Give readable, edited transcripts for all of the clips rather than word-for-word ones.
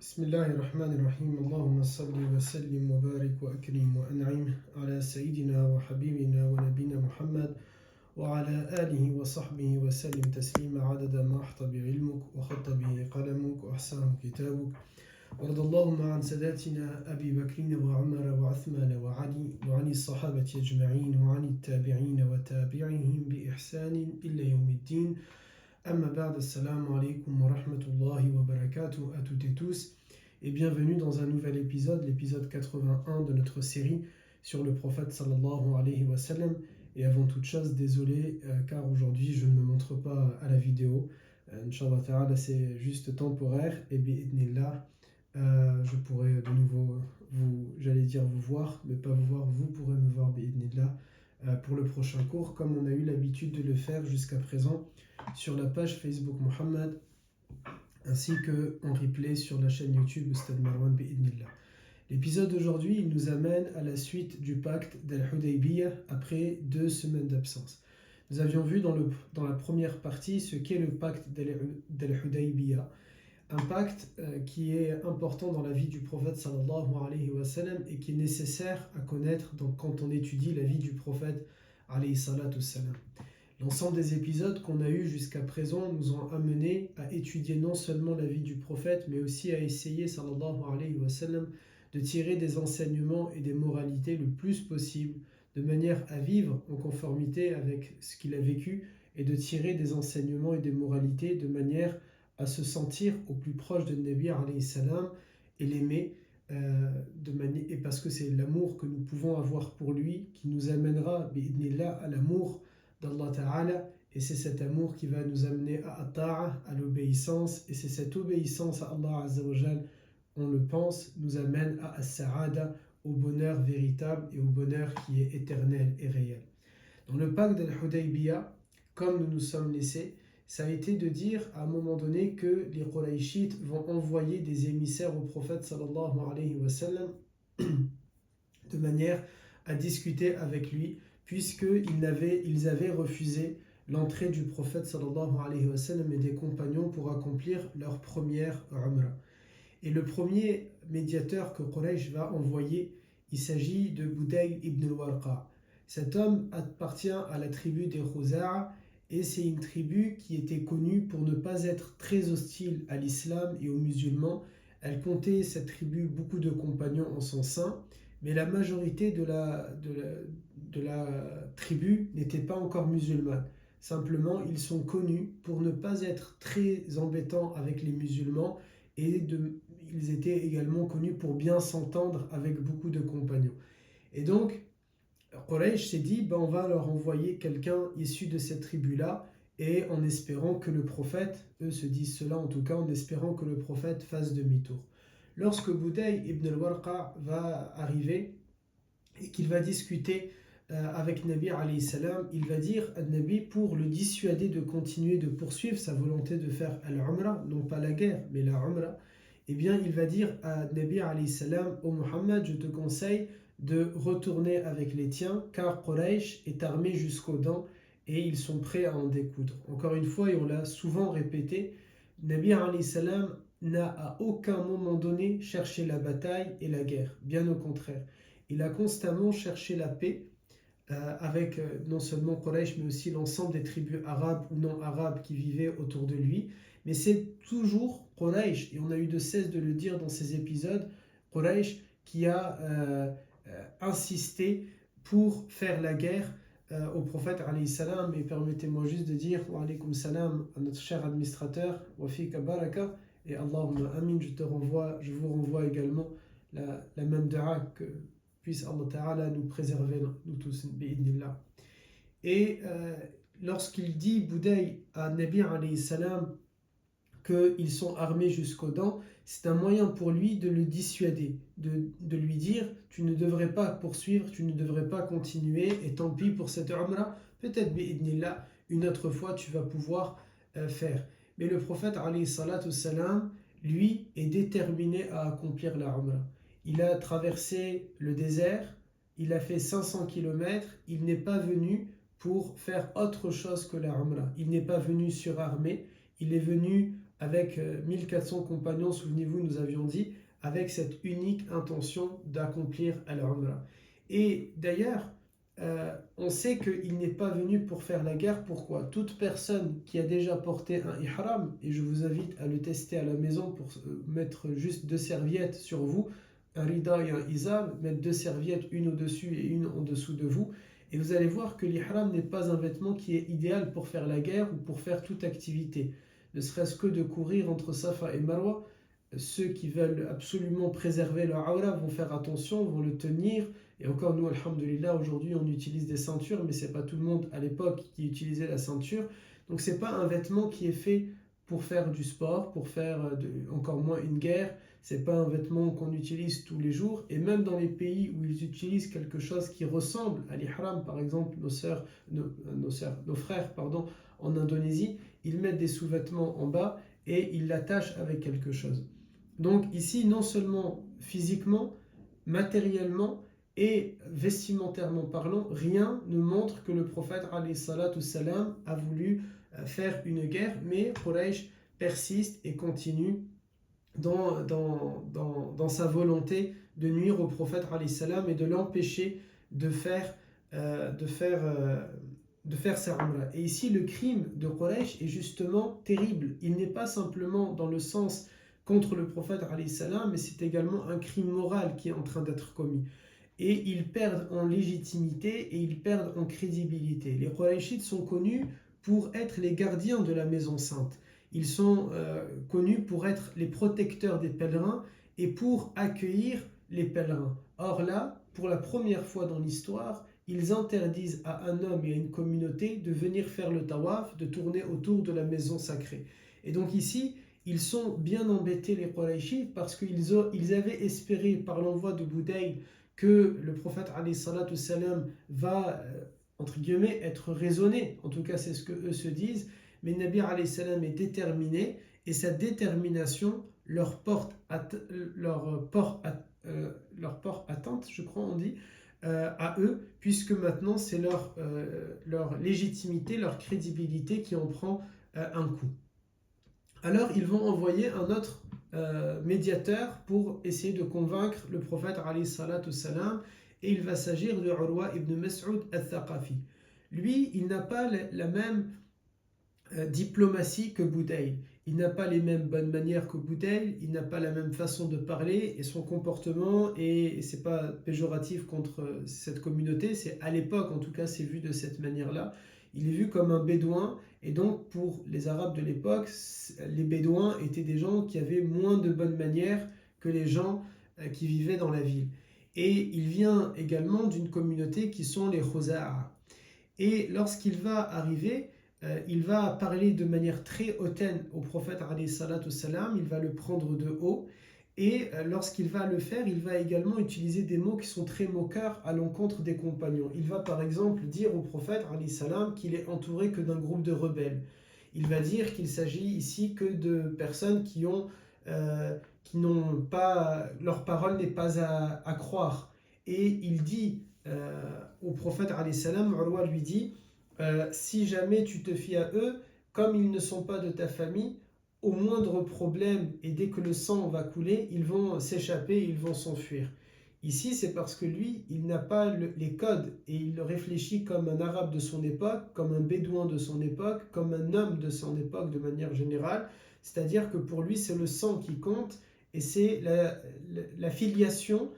بسم الله الرحمن الرحيم اللهم صل وسلم وبارك وأكرم وأنعم على سيدنا وحبيبنا ونبينا محمد وعلى آله وصحبه وسلم تسليما عدد ما أحط بعلمك وخط به قلمك وأحسن كتابك وارض اللهم عن ساداتنا أبي بكر وعمر وعثمان وعلي وعن الصحابة أجمعين وعن التابعين وتابعهم بإحسان إلى يوم الدين. Amma ba'd, assalamu alaikum wa rahmatullahi wa barakatuh à toutes et tous et bienvenue dans un nouvel épisode, l'épisode 81 de notre série sur le prophète sallallahu alayhi wa sallam. Et avant toute chose, désolé car aujourd'hui je ne me montre pas à la vidéo. Inch'Allah ta'ala, c'est juste temporaire et bi'idnillah, je pourrai de nouveau vous voir, mais pas vous voir, vous pourrez me voir bi'idnillah pour le prochain cours, comme on a eu l'habitude de le faire jusqu'à présent sur la page Facebook Mohammed, ainsi qu'en replay sur la chaîne YouTube Ustad Marwan bi'idnillah. L'épisode d'aujourd'hui, il nous amène à la suite du pacte d'Al-Hudaybiyah après 2 semaines d'absence. Nous avions vu dans la première partie ce qu'est le pacte d'Al-Hudaybiyah, un pacte qui est important dans la vie du prophète sallallahu alayhi wa sallam et qui est nécessaire à connaître quand on étudie la vie du prophète alayhi salatu salam. L'ensemble des épisodes qu'on a eus jusqu'à présent nous ont amené à étudier non seulement la vie du prophète, mais aussi à essayer, sallallahu alayhi wa sallam, de tirer des enseignements et des moralités le plus possible, de manière à vivre en conformité avec ce qu'il a vécu, et de tirer des enseignements et des moralités de manière à se sentir au plus proche de Nabi alayhi salam et l'aimer, et parce que c'est l'amour que nous pouvons avoir pour lui qui nous amènera, bi'idnillah, à l'amour d'Allah Ta'ala, et c'est cet amour qui va nous amener à Ata'a, à l'obéissance, et c'est cette obéissance à Allah Azza wa Jal, on le pense, nous amène à As-Sa'ada, au bonheur véritable et au bonheur qui est éternel et réel. Dans le pacte d'Al-Hudaybiyah, comme nous nous sommes laissés, ça a été de dire à un moment donné que les Qurayshites vont envoyer des émissaires au prophète sallallahu alayhi wa sallam de manière à discuter avec lui, puisqu'ils avaient refusé l'entrée du prophète sallallahu alayhi wa sallam et des compagnons pour accomplir leur première umrah. Et le premier médiateur que Quraysh va envoyer, il s'agit de Budayl ibn al-Warqa. Cet homme appartient à la tribu des Khuza'a, et c'est une tribu qui était connue pour ne pas être très hostile à l'islam et aux musulmans. Elle comptait, cette tribu, beaucoup de compagnons en son sein, mais la majorité de la tribu n'était pas encore musulmane. Simplement, ils sont connus pour ne pas être très embêtants avec les musulmans, et ils étaient également connus pour bien s'entendre avec beaucoup de compagnons. Et donc, Quraysh s'est dit, on va leur envoyer quelqu'un issu de cette tribu-là, et en espérant que le prophète, eux se disent cela en tout cas, en espérant que le prophète fasse demi-tour. Lorsque Budayl ibn al-Warqa va arriver et qu'il va discuter avec Nabi alayhi salam, il va dire à Nabi, pour le dissuader de continuer de poursuivre sa volonté de faire al-Umrah, non pas la guerre, mais la Umrah, eh bien il va dire à Nabi alayhi salam, ô Muhammad, je te conseille de retourner avec les tiens, car Quraysh est armé jusqu'aux dents et ils sont prêts à en découdre. Encore une fois, et on l'a souvent répété, Nabi alayhi salam n'a à aucun moment donné cherché la bataille et la guerre, bien au contraire. Il a constamment cherché la paix avec non seulement Quraysh, mais aussi l'ensemble des tribus arabes ou non arabes qui vivaient autour de lui. Mais c'est toujours Quraysh, et on a eu de cesse de le dire dans ces épisodes, Quraysh qui a insisté pour faire la guerre au prophète alayhi salam. Et permettez-moi juste de dire wa alaykum salam à notre cher administrateur, wa fika baraka, et Allahumma amin, je vous renvoie également la même dua, que puisse Allah Ta'ala nous préserver, nous tous, bi'idnillah. Et lorsqu'il dit Budayl à Nabi alayhi salam qu'ils sont armés jusqu'aux dents, c'est un moyen pour lui de le dissuader, de lui dire tu ne devrais pas poursuivre, tu ne devrais pas continuer, et tant pis pour cette umrah, peut-être bi'idnillah, une autre fois tu vas pouvoir faire. Mais le prophète alayhi salatu salam, lui, est déterminé à accomplir la umrah. Il a traversé le désert, il a fait 500 km, il n'est pas venu pour faire autre chose que la umrah. Il n'est pas venu surarmé, il est venu avec 1400 compagnons, souvenez-vous, nous avions dit, avec cette unique intention d'accomplir al-Umrah. Et d'ailleurs, on sait qu'il n'est pas venu pour faire la guerre. Pourquoi? Toute personne qui a déjà porté un ihram, et je vous invite à le tester à la maison pour mettre juste 2 serviettes sur vous, un rida et un izar, mettre 2 serviettes, une au-dessus et une en dessous de vous, et vous allez voir que l'ihram n'est pas un vêtement qui est idéal pour faire la guerre ou pour faire toute activité. Ne serait-ce que de courir entre Safa et Marwa, ceux qui veulent absolument préserver leur aura vont faire attention, vont le tenir. Et encore nous, alhamdoulilah, aujourd'hui on utilise des ceintures, mais c'est pas tout le monde à l'époque qui utilisait la ceinture. Donc c'est pas un vêtement qui est fait pour faire du sport, pour faire encore moins une guerre. C'est pas un vêtement qu'on utilise tous les jours. Et même dans les pays où ils utilisent quelque chose qui ressemble à l'ihram, par exemple nos frères, en Indonésie, ils mettent des sous-vêtements en bas et ils l'attachent avec quelque chose. Donc ici, non seulement physiquement, matériellement et vestimentairement parlant, rien ne montre que le prophète alayhi salatu salam a voulu faire une guerre, mais Quraysh persiste et continue dans sa volonté de nuire au prophète alayhi salam et de l'empêcher de faire sa umrah. Et ici, le crime de Quraysh est justement terrible. Il n'est pas simplement dans le sens contre le prophète alayhi salam, mais c'est également un crime moral qui est en train d'être commis. Et ils perdent en légitimité et ils perdent en crédibilité. Les Qurayshites sont connus pour être les gardiens de la maison sainte. Ils sont connus pour être les protecteurs des pèlerins et pour accueillir les pèlerins. Or là, pour la première fois dans l'histoire, ils interdisent à un homme et à une communauté de venir faire le tawaf, de tourner autour de la maison sacrée. Et donc ici, ils sont bien embêtés les Qurayshites parce qu'ils avaient espéré par l'envoi de Budayl que le prophète alayhi salatu salam va entre guillemets être raisonné, en tout cas c'est ce que eux se disent, mais Nabi alayhi salam est déterminé et sa détermination leur porte atteinte, je crois on dit, à eux, puisque maintenant c'est leur légitimité, leur crédibilité qui en prend un coup. Alors ils vont envoyer un autre médiateur pour essayer de convaincre le prophète alayhi salatu salam, et il va s'agir de Urwa ibn Mas'ud al-Thaqafi. Lui, il n'a pas la même diplomatie que Budayl. Il n'a pas les mêmes bonnes manières que Budayl, il n'a pas la même façon de parler, et son comportement, et c'est pas péjoratif contre cette communauté, c'est à l'époque en tout cas c'est vu de cette manière-là. Il est vu comme un bédouin, et donc pour les Arabes de l'époque, les bédouins étaient des gens qui avaient moins de bonnes manières que les gens qui vivaient dans la ville. Et il vient également d'une communauté qui sont les Khuza'a. Et lorsqu'il va arriver, il va parler de manière très hautaine au prophète alayhi salatu salam, il va le prendre de haut, et lorsqu'il va le faire, il va également utiliser des mots qui sont très moqueurs à l'encontre des compagnons. Il va par exemple dire au prophète alayhi salam qu'il est entouré que d'un groupe de rebelles. Il va dire qu'il s'agit ici que de personnes qui n'ont pas, leur parole n'est pas à croire. Et il dit au prophète alayhi salam, Urwa lui dit si jamais tu te fies à eux, comme ils ne sont pas de ta famille, au moindre problème et dès que le sang va couler, ils vont s'échapper, ils vont s'enfuir. Ici, c'est parce que lui, il n'a pas les codes et il réfléchit comme un arabe de son époque, comme un bédouin de son époque, comme un homme de son époque de manière générale. C'est-à-dire que pour lui, c'est le sang qui compte et c'est la filiation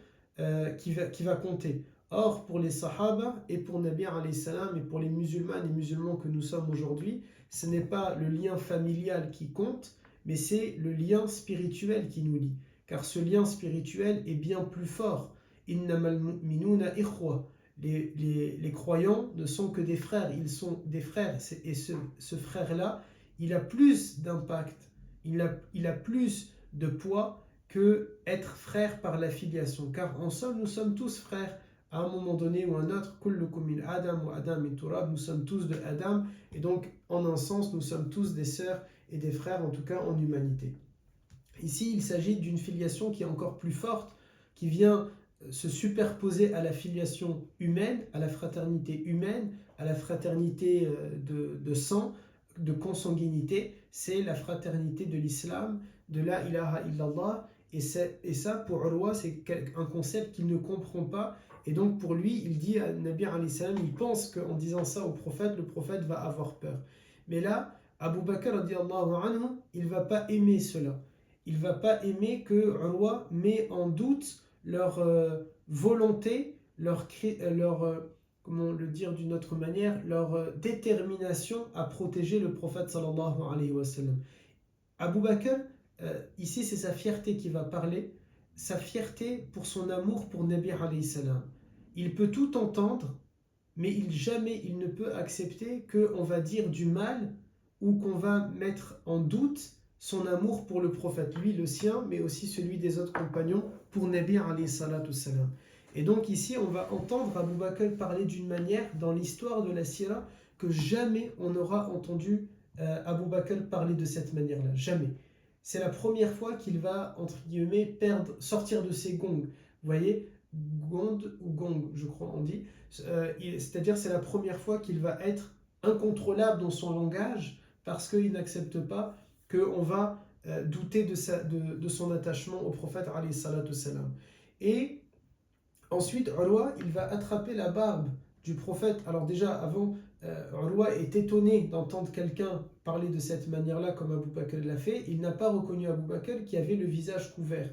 qui va compter. Or, pour les Sahaba et pour Nabi alayhi salam et pour les musulmans que nous sommes aujourd'hui, ce n'est pas le lien familial qui compte, mais c'est le lien spirituel qui nous lie. Car ce lien spirituel est bien plus fort. Innamal mu'minuna ikhwa. Les croyants ne sont que des frères, ils sont des frères. Et ce frère-là, il a plus d'impact, il a plus de poids que être frère par l'affiliation. Car en somme, nous sommes tous frères. À un moment donné ou un autre, kullukum min Adam wa Adam min Turab, nous sommes tous de Adam, et donc en un sens, nous sommes tous des sœurs et des frères, en tout cas en humanité. Ici, il s'agit d'une filiation qui est encore plus forte, qui vient se superposer à la filiation humaine, à la fraternité humaine, à la fraternité de sang de consanguinité, c'est la fraternité de l'islam, de la ilaha illallah. Et ça, pour Urwa, c'est un concept qu'il ne comprend pas. Et donc, pour lui, il dit à Nabi alayhi salam, il pense qu'en disant ça au prophète, le prophète va avoir peur. Mais là, Abu Bakr radiallahu anhu, il ne va pas aimer cela. Il ne va pas aimer que Urwa met en doute leur volonté, comment le dire d'une autre manière, leur détermination à protéger le prophète sallallahu alayhi wa sallam. Abu Bakr, ici c'est sa fierté qui va parler, sa fierté pour son amour pour Nabi alayhi salam. Il peut tout entendre, mais jamais il ne peut accepter qu'on va dire du mal ou qu'on va mettre en doute son amour pour le prophète, lui le sien, mais aussi celui des autres compagnons pour Nabi alayhi salatu salam. Et donc ici on va entendre Abu Bakr parler d'une manière dans l'histoire de la Sira que jamais on n'aura entendu Abu Bakr parler de cette manière-là, jamais. C'est la première fois qu'il va, entre guillemets, sortir de ses gongs. Vous voyez, gond ou gong, je crois on dit. C'est-à-dire c'est la première fois qu'il va être incontrôlable dans son langage parce qu'il n'accepte pas qu'on va douter de son attachement au prophète alayhi salatu salam. Et ensuite, Urwa, il va attraper la barbe du prophète. Alors déjà, avant, Urwa est étonné d'entendre quelqu'un parler de cette manière-là comme Abu Bakr l'a fait. Il n'a pas reconnu Abu Bakr qui avait le visage couvert.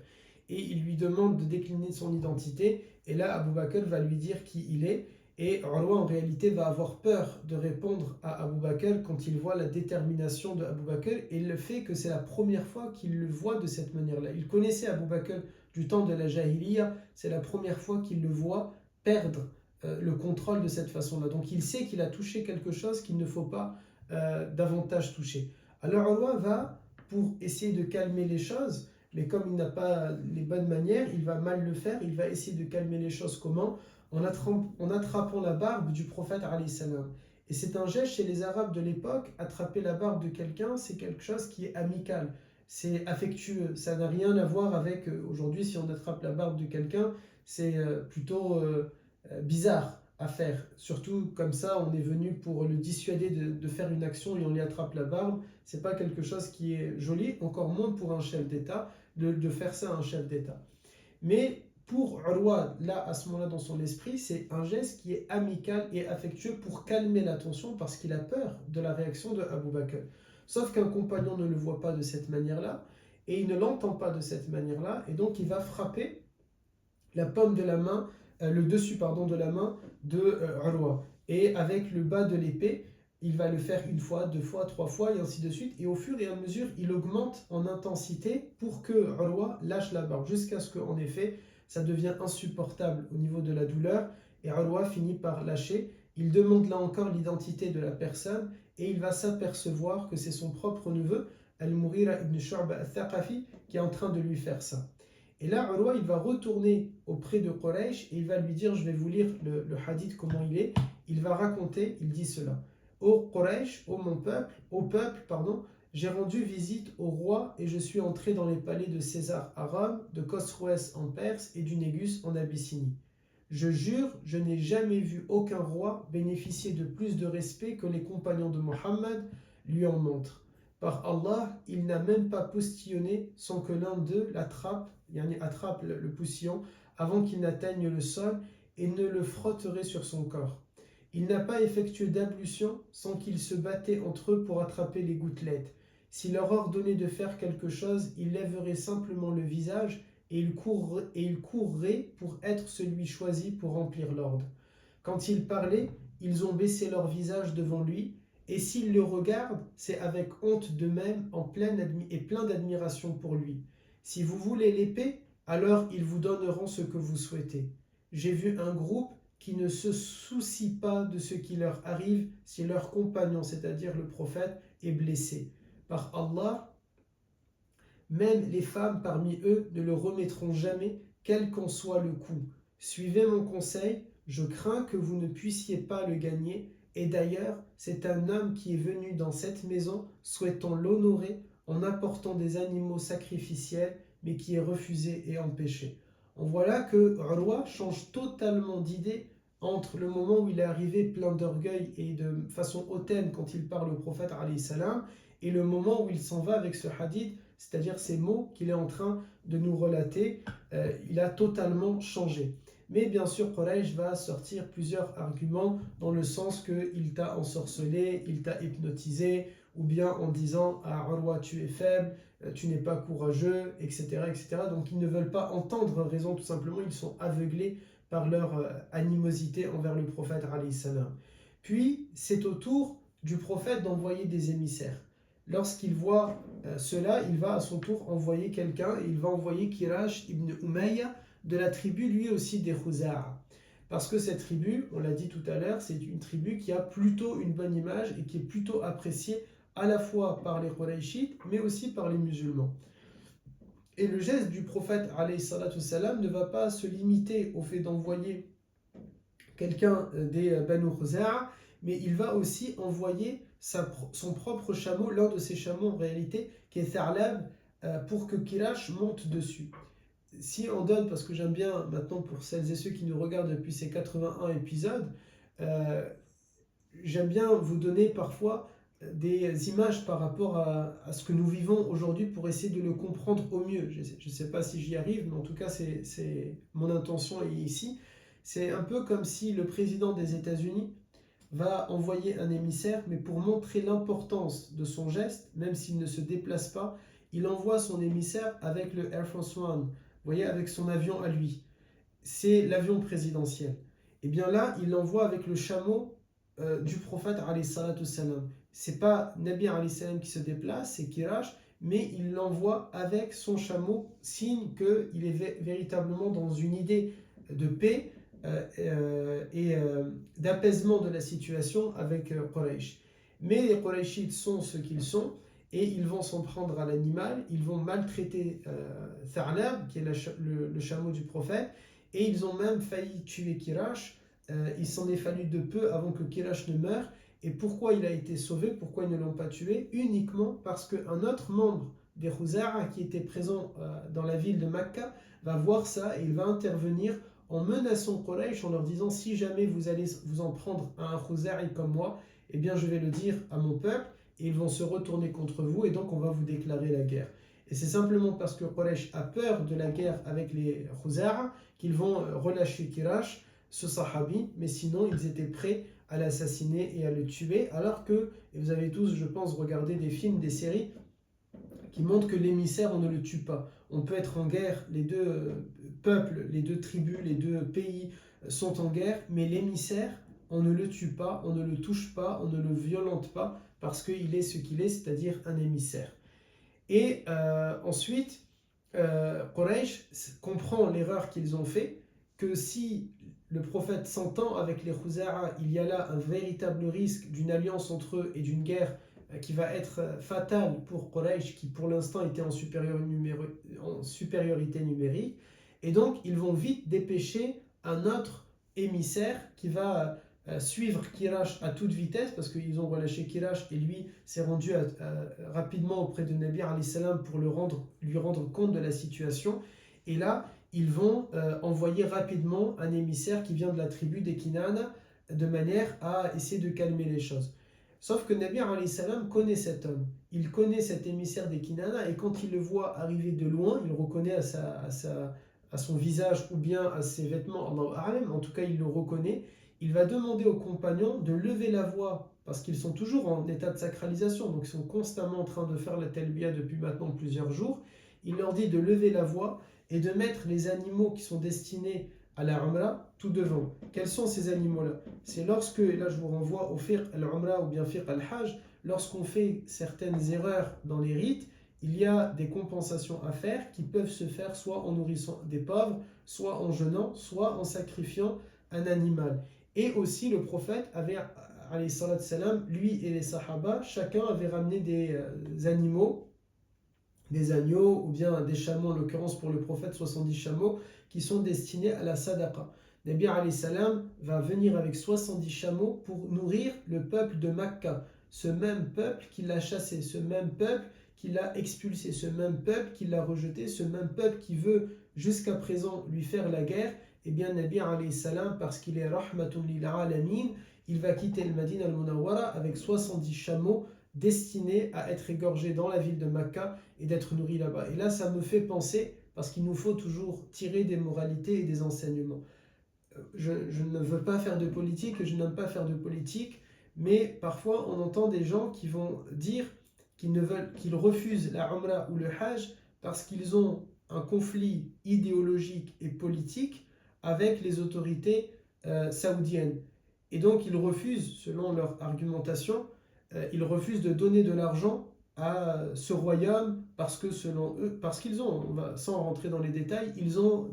Et il lui demande de décliner son identité. Et là, Abu Bakr va lui dire qui il est. Et Urwa, en réalité, va avoir peur de répondre à Abu Bakr quand il voit la détermination de Abu Bakr. Et le fait que c'est la première fois qu'il le voit de cette manière-là. Il connaissait Abu Bakr du temps de la Jahiliya. C'est la première fois qu'il le voit perdre le contrôle de cette façon-là. Donc il sait qu'il a touché quelque chose qu'il ne faut pas davantage toucher. Alors Urwa va, pour essayer de calmer les choses, mais comme il n'a pas les bonnes manières, il va mal le faire. Il va essayer de calmer les choses comment ? En attrapant la barbe du prophète alayhi salam. Et c'est un geste chez les Arabes de l'époque. Attraper la barbe de quelqu'un, c'est quelque chose qui est amical, c'est affectueux. Ça n'a rien à voir avec aujourd'hui, si on attrape la barbe de quelqu'un, c'est plutôt bizarre à faire. Surtout comme ça, on est venu pour le dissuader de faire une action et on lui attrape la barbe. C'est pas quelque chose qui est joli, encore moins pour un chef d'État, de faire ça à un chef d'État. Mais pour Urwa, là, à ce moment-là, dans son esprit, c'est un geste qui est amical et affectueux pour calmer la tension parce qu'il a peur de la réaction de Abu Bakr. Sauf qu'un compagnon ne le voit pas de cette manière-là et il ne l'entend pas de cette manière-là et donc il va frapper la paume de la main, le dessus de la main de Urwa. Et avec le bas de l'épée, il va le faire une fois, deux fois, trois fois et ainsi de suite. Et au fur et à mesure, il augmente en intensité pour que Urwa lâche la barbe jusqu'à ce qu'en effet, ça devient insupportable au niveau de la douleur et Urwa finit par lâcher. Il demande là encore l'identité de la personne et il va s'apercevoir que c'est son propre neveu, Al-Mughira ibn Shu'ba al-Thaqafi, qui est en train de lui faire ça. Et là, Urwa, il va retourner auprès de Quraysh et il va lui dire, je vais vous lire le hadith, comment il est. Il va raconter, il dit cela. Ô Quraysh, ô mon peuple, j'ai rendu visite au roi et je suis entré dans les palais de César à Rome, de Khosroès en Perse et du Négus en Abyssinie. Je jure, je n'ai jamais vu aucun roi bénéficier de plus de respect que les compagnons de Mohammed lui en montrent. Par Allah, il n'a même pas postillonné sans que l'un d'eux attrape le poussillon avant qu'il n'atteigne le sol et ne le frotterait sur son corps. Il n'a pas effectué d'ablution sans qu'ils se battaient entre eux pour attraper les gouttelettes. S'il leur ordonnait de faire quelque chose, il lèverait simplement le visage et il courrait pour être celui choisi pour remplir l'ordre. Quand il parlait, ils ont baissé leur visage devant lui, et s'ils le regardent, c'est avec honte d'eux-mêmes et plein d'admiration pour lui. Si vous voulez l'épée, alors ils vous donneront ce que vous souhaitez. J'ai vu un groupe qui ne se soucie pas de ce qui leur arrive si leur compagnon, c'est-à-dire le prophète, est blessé. Par Allah, même les femmes parmi eux ne le remettront jamais, quel qu'en soit le coup. Suivez mon conseil, je crains que vous ne puissiez pas le gagner, et d'ailleurs, c'est un homme qui est venu dans cette maison souhaitant l'honorer en apportant des animaux sacrificiels, mais qui est refusé et empêché. On voit là que Urwa change totalement d'idée entre le moment où il est arrivé plein d'orgueil et de façon hautaine quand il parle au prophète alayhi salam, et le moment où il s'en va avec ce hadith, c'est-à-dire ces mots qu'il est en train de nous relater, il a totalement changé. Mais bien sûr, Quraysh va sortir plusieurs arguments dans le sens qu'il t'a ensorcelé, il t'a hypnotisé, ou bien en disant « Ah, Urwa, tu es faible, tu n'es pas courageux, etc. etc. » Donc ils ne veulent pas entendre raison, tout simplement, ils sont aveuglés par leur animosité envers le prophète alayhi salam. Puis, c'est au tour du prophète d'envoyer des émissaires. Lorsqu'il voit cela, il va à son tour envoyer quelqu'un, et il va envoyer Kirash ibn Umayya de la tribu lui aussi des Khuza'a. Parce que cette tribu, on l'a dit tout à l'heure, c'est une tribu qui a plutôt une bonne image et qui est plutôt appréciée à la fois par les Qurayshites, mais aussi par les musulmans. Et le geste du prophète alayhi salatu salam ne va pas se limiter au fait d'envoyer quelqu'un des Banu Khuza'a, mais il va aussi envoyer son propre chameau, l'un de ses chameaux en réalité, qui est Tha'lab, pour que Kirash monte dessus. Si on donne, parce que j'aime bien maintenant pour celles et ceux qui nous regardent depuis ces 81 épisodes, j'aime bien vous donner parfois des images par rapport à ce que nous vivons aujourd'hui pour essayer de le comprendre au mieux. Je ne sais pas si j'y arrive, mais en tout cas, c'est mon intention ici. C'est un peu comme si le président des États-Unis va envoyer un émissaire, mais pour montrer l'importance de son geste, même s'il ne se déplace pas, il envoie son émissaire avec le Air Force One, vous voyez, avec son avion à lui. C'est l'avion présidentiel. Et bien là, il l'envoie avec le chameau du prophète alayhi salatu salam. C'est pas Nabi alayhi salam qui se déplace, c'est Kirash, mais il l'envoie avec son chameau, signe qu'il est véritablement dans une idée de paix et d'apaisement de la situation avec Quraysh. Mais les Qurayshites sont ce qu'ils sont, et ils vont s'en prendre à l'animal, ils vont maltraiter Tha'lab, qui est le chameau du prophète, et ils ont même failli tuer Kirash. Il s'en est fallu de peu avant que Kirash ne meure. Et pourquoi il a été sauvé? Pourquoi ils ne l'ont pas tué? Uniquement parce qu'un autre membre des Khuza'a qui était présent dans la ville de Makka va voir ça et il va intervenir en menaçant Quraysh en leur disant: si jamais vous allez vous en prendre à un Khuza'i comme moi, eh bien je vais le dire à mon peuple et ils vont se retourner contre vous et donc on va vous déclarer la guerre. Et c'est simplement parce que Quraysh a peur de la guerre avec les Khuza'a qu'ils vont relâcher Kirash, ce sahabi, mais sinon ils étaient prêts à l'assassiner et à le tuer, alors que, et vous avez tous, je pense, regardé des films, des séries qui montrent que l'émissaire, on ne le tue pas. On peut être en guerre, les deux peuples, les deux tribus, les deux pays sont en guerre, mais l'émissaire, on ne le tue pas, on ne le touche pas, on ne le violente pas, parce qu'il est ce qu'il est, c'est-à-dire un émissaire. Et ensuite, Quraysh comprend l'erreur qu'ils ont fait, que si le prophète s'entend avec les Khuza'a, il y a là un véritable risque d'une alliance entre eux et d'une guerre qui va être fatale pour Quraysh, qui pour l'instant était en supériorité numérique. Et donc, ils vont vite dépêcher un autre émissaire qui va suivre Kirash à toute vitesse, parce qu'ils ont relâché Kirash et lui s'est rendu rapidement auprès de Nabi alayhi salam pour lui rendre compte de la situation. Et là, ils vont envoyer rapidement un émissaire qui vient de la tribu des Kinana de manière à essayer de calmer les choses. Sauf que Nabi alayhi salam connaît cet homme, il connaît cet émissaire des Kinana et quand il le voit arriver de loin, il le reconnaît à son visage ou bien à ses vêtements, en tout cas il le reconnaît, il va demander aux compagnons de lever la voix parce qu'ils sont toujours en état de sacralisation, donc ils sont constamment en train de faire la talbiya depuis maintenant plusieurs jours. Il leur dit de lever la voix et de mettre les animaux qui sont destinés à la Umrah tout devant. Quels sont ces animaux-là? C'est lorsque, et là je vous renvoie au fiqh al-Umrah ou bien fiqh al-Hajj, lorsqu'on fait certaines erreurs dans les rites, il y a des compensations à faire qui peuvent se faire soit en nourrissant des pauvres, soit en jeûnant, soit en sacrifiant un animal. Et aussi le prophète avait, alayhi salatu salam, lui et les sahaba, chacun avait ramené des animaux, des agneaux ou bien des chameaux, en l'occurrence pour le prophète 70 chameaux qui sont destinés à la sadaqa. Nabi alayhi salam va venir avec 70 chameaux pour nourrir le peuple de Makka, ce même peuple qui l'a chassé, ce même peuple qui l'a expulsé, ce même peuple qui l'a rejeté, ce même peuple qui veut jusqu'à présent lui faire la guerre eh bien Nabi alayhi salam, parce qu'il est rahmatun lil alamin, il va quitter le Madina al-Munawwara avec 70 chameaux destinés à être égorgés dans la ville de Mecca et d'être nourris là-bas. Et là, ça me fait penser, parce qu'il nous faut toujours tirer des moralités et des enseignements. Je ne veux pas faire de politique, je n'aime pas faire de politique, mais parfois on entend des gens qui vont dire qu'ils refusent la Umrah ou le Hajj parce qu'ils ont un conflit idéologique et politique avec les autorités saoudiennes. Et donc ils refusent, selon leur argumentation, ils refusent de donner de l'argent à ce royaume parce que selon eux, parce qu'ils ont, sans rentrer dans les détails, ils ont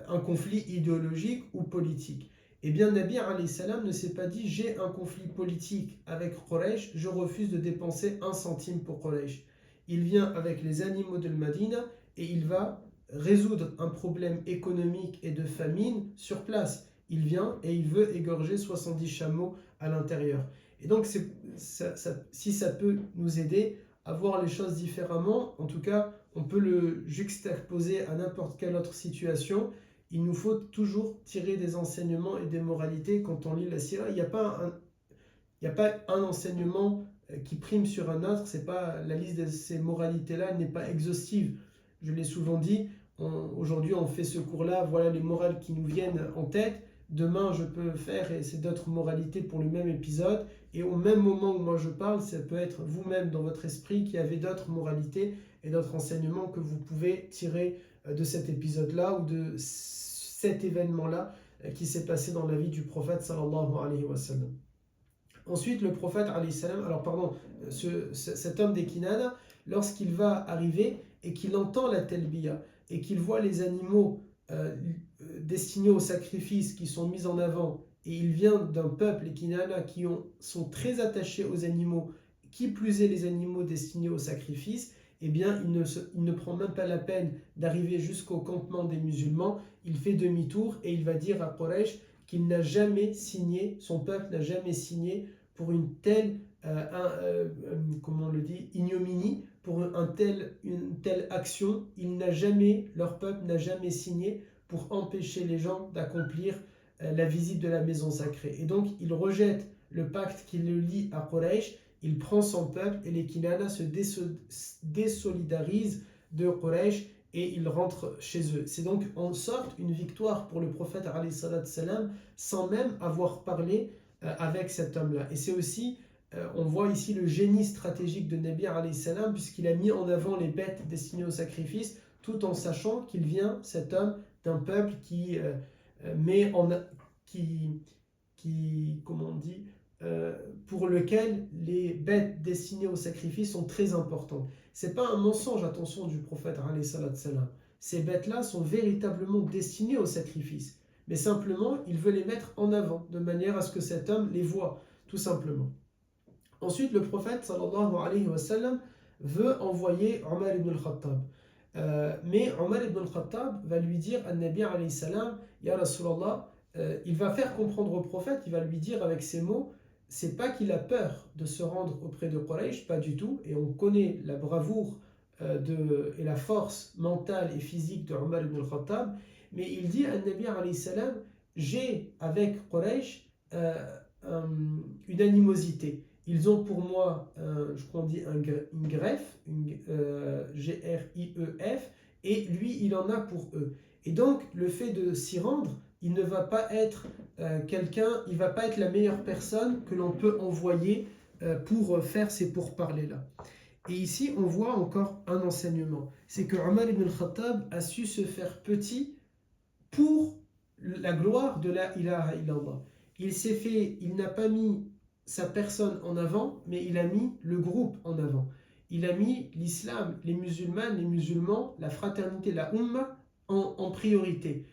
un conflit idéologique ou politique. Eh bien, Nabi alayhi salam ne s'est pas dit j'ai un conflit politique avec Quraysh, je refuse de dépenser un centime pour Quraysh. Il vient avec les animaux de Madina et il va résoudre un problème économique et de famine sur place. Il vient et il veut égorger 70 chameaux à l'intérieur. Et donc, si ça peut nous aider à voir les choses différemment, en tout cas, on peut le juxtaposer à n'importe quelle autre situation. Il nous faut toujours tirer des enseignements et des moralités quand on lit la Sira. Il n'y a pas un enseignement qui prime sur un autre. C'est pas, la liste de ces moralités-là n'est pas exhaustive. Je l'ai souvent dit, aujourd'hui on fait ce cours-là, voilà les morales qui nous viennent en tête. Demain je peux faire, et c'est d'autres moralités pour le même épisode. Et au même moment où moi je parle, ça peut être vous-même dans votre esprit qui avez d'autres moralités et d'autres enseignements que vous pouvez tirer de cet épisode-là ou de cet événement-là qui s'est passé dans la vie du prophète sallallahu alayhi wa sallam. Ensuite, le prophète alayhi salam, cet homme des Kinana, lorsqu'il va arriver et qu'il entend la talbiya et qu'il voit les animaux destinés au sacrifice qui sont mis en avant, et il vient d'un peuple, les Kinana, qui sont très attachés aux animaux, qui plus est les animaux destinés au sacrifice, eh bien il ne prend même pas la peine d'arriver jusqu'au campement des musulmans, il fait demi-tour et il va dire à Quraysh qu'il n'a jamais signé, son peuple n'a jamais signé pour une telle, comment on le dit, ignominie, pour une telle action. Leur peuple n'a jamais signé pour empêcher les gens d'accomplir la visite de la maison sacrée. Et donc, il rejette le pacte qui le lie à Quraysh, il prend son peuple et les Kinana se désolidarisent de Quraysh et ils rentrent chez eux. C'est donc en sorte une victoire pour le prophète alayhi salam sans même avoir parlé avec cet homme-là. Et c'est aussi, on voit ici le génie stratégique de Nabi alayhi salam puisqu'il a mis en avant les bêtes destinées au sacrifice tout en sachant qu'il vient, cet homme, d'un peuple qui comment on dit, pour lequel les bêtes destinées au sacrifice sont très importantes. C'est pas un mensonge, attention, du prophète alayhi salam. Ces bêtes-là sont véritablement destinées au sacrifice. Mais simplement, il veut les mettre en avant, de manière à ce que cet homme les voit, tout simplement. Ensuite, le prophète sallallahu alayhi wa sallam veut envoyer Omar ibn al-Khattab. Mais Omar ibn al-Khattab va lui dire à Nabi alayhi salam, Ya Rasulallah, il va faire comprendre au prophète, il va lui dire avec ces mots, c'est pas qu'il a peur de se rendre auprès de Quraysh, pas du tout, et on connaît la bravoure et la force mentale et physique de Omar ibn al-Khattab, mais il dit à Nabi alayhi salam, j'ai avec Quraysh une animosité. Ils ont pour moi, je crois qu'on dit une greffe, G-R-I-E-F, et lui, il en a pour eux. Et donc, le fait de s'y rendre, il ne va pas être il va pas être la meilleure personne que l'on peut envoyer pour faire ces pourparlers-là. Et ici, on voit encore un enseignement. C'est que Omar ibn al-Khattab a su se faire petit pour la gloire de la ilaha illallah. Il n'a pas mis sa personne en avant, mais il a mis le groupe en avant. Il a mis l'islam, les musulmans, la fraternité, la umma en priorité.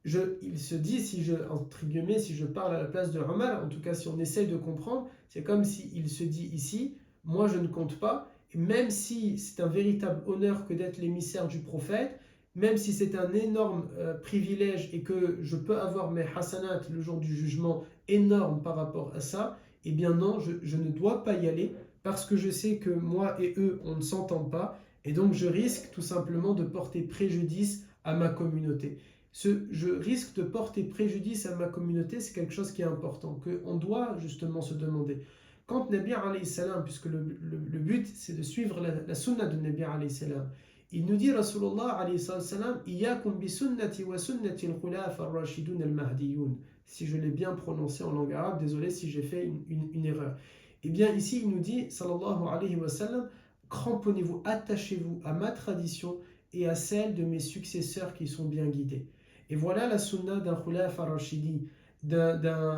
Il se dit, entre guillemets, si je parle à la place de Omar, en tout cas si on essaye de comprendre, c'est comme s'il se dit ici, moi je ne compte pas, et même si c'est un véritable honneur que d'être l'émissaire du prophète, même si c'est un énorme privilège et que je peux avoir mes hasanat le jour du jugement énorme par rapport à ça, eh bien non, je ne dois pas y aller parce que je sais que moi et eux, on ne s'entend pas et donc je risque tout simplement de porter préjudice à ma communauté. je risque de porter préjudice à ma communauté, c'est quelque chose qui est important, qu'on doit justement se demander. Quand Nabi alayhi salam, puisque le but c'est de suivre la sunna de Nabi alayhi salam, il nous dit Rasulullah alayhi salam, Iyakum bi sunnati wa sunnati al-khulaf ar-rashidun al-mahdiyoun. Si je l'ai bien prononcé en langue arabe, désolé si j'ai fait une erreur. Eh bien ici il nous dit sallallahu alayhi wa sallam, cramponnez-vous, attachez-vous à ma tradition et à celle de mes successeurs qui sont bien guidés. Et voilà la sunna d'un khulaf ar-rashidi, d'un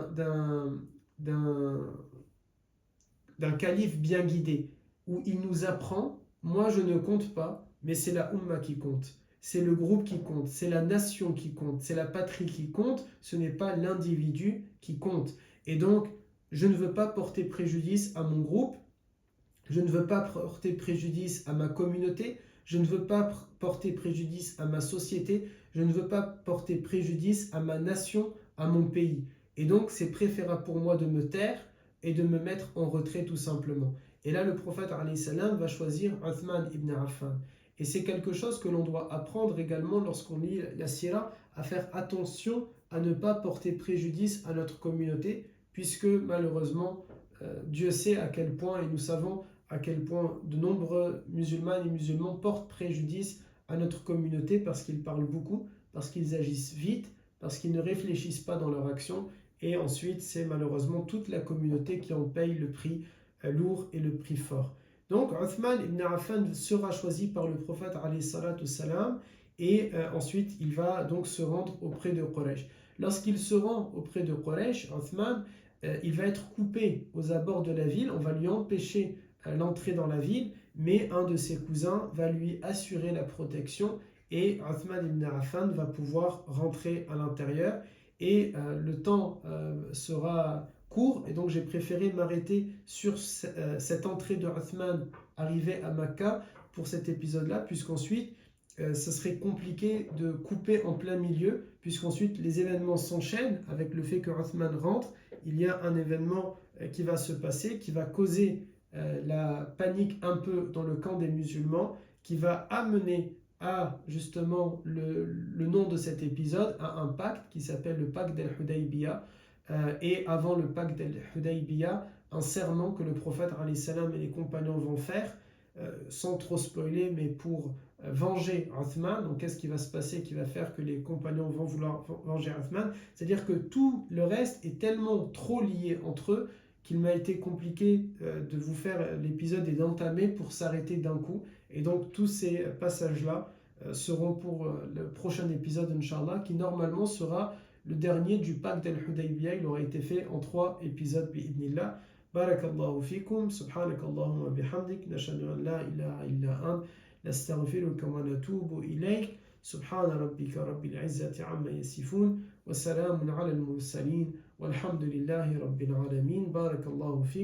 calife bien guidé, où il nous apprend, moi je ne compte pas, mais c'est la Ummah qui compte, c'est le groupe qui compte, c'est la nation qui compte, c'est la patrie qui compte, ce n'est pas l'individu qui compte. Et donc, je ne veux pas porter préjudice à mon groupe, je ne veux pas porter préjudice à ma communauté, je ne veux pas porter préjudice à ma société, je ne veux pas porter préjudice à ma nation, à mon pays. Et donc, c'est préférable pour moi de me taire et de me mettre en retrait tout simplement. Et là, le prophète alayhi salam va choisir Uthman ibn Affan. Et c'est quelque chose que l'on doit apprendre également lorsqu'on lit la Sira, à faire attention à ne pas porter préjudice à notre communauté, puisque malheureusement, Dieu sait à quel point, et nous savons à quel point de nombreux musulmanes et musulmans portent préjudice à notre communauté parce qu'ils parlent beaucoup, parce qu'ils agissent vite, parce qu'ils ne réfléchissent pas dans leur action. Et ensuite, c'est malheureusement toute la communauté qui en paye le prix lourd et le prix fort. Donc, Uthman ibn Affan sera choisi par le prophète alayhi salatu salam, et ensuite, il va donc se rendre auprès de Quraysh. Lorsqu'il se rend auprès de Quraysh, Uthman, il va être coupé aux abords de la ville, on va lui empêcher l'entrée dans la ville, mais un de ses cousins va lui assurer la protection et Uthman ibn Affan va pouvoir rentrer à l'intérieur et le temps sera court et donc j'ai préféré m'arrêter sur cette entrée de Uthman arrivée à Makkah pour cet épisode-là, puisqu'ensuite ce serait compliqué de couper en plein milieu, puisqu'ensuite les événements s'enchaînent avec le fait que Uthman rentre, il y a un événement qui va se passer, qui va causer la panique un peu dans le camp des musulmans, qui va amener à justement le nom de cet épisode, à un pacte qui s'appelle le pacte d'Al-Hudaybiyah, et avant le pacte d'Al-Hudaybiyah, un serment que le prophète alayhi salam et les compagnons vont faire, sans trop spoiler, mais pour venger Uthman. Donc qu'est-ce qui va se passer qui va faire que les compagnons vont vouloir venger Uthman? C'est-à-dire que tout le reste est tellement trop lié entre eux qu'il m'a été compliqué de vous faire l'épisode et d'entamer pour s'arrêter d'un coup. Et donc tous ces passages-là seront pour le prochain épisode, Inch'Allah, qui normalement sera le dernier du pacte d'Al-Hudaybiyah. Il aura été fait en 3 épisodes, bi'idnillah. Barakallahu fikum, subhanakallahumma bihamdik, nashhadu an la ilaha illa ant, nastaghfiruka wa natubu ilayk, subhana rabbika rabbil izzati amma yasifun, wa salamun ala al-mursalin, walhamdulillahi rabbil alamin, barakallahu fikum.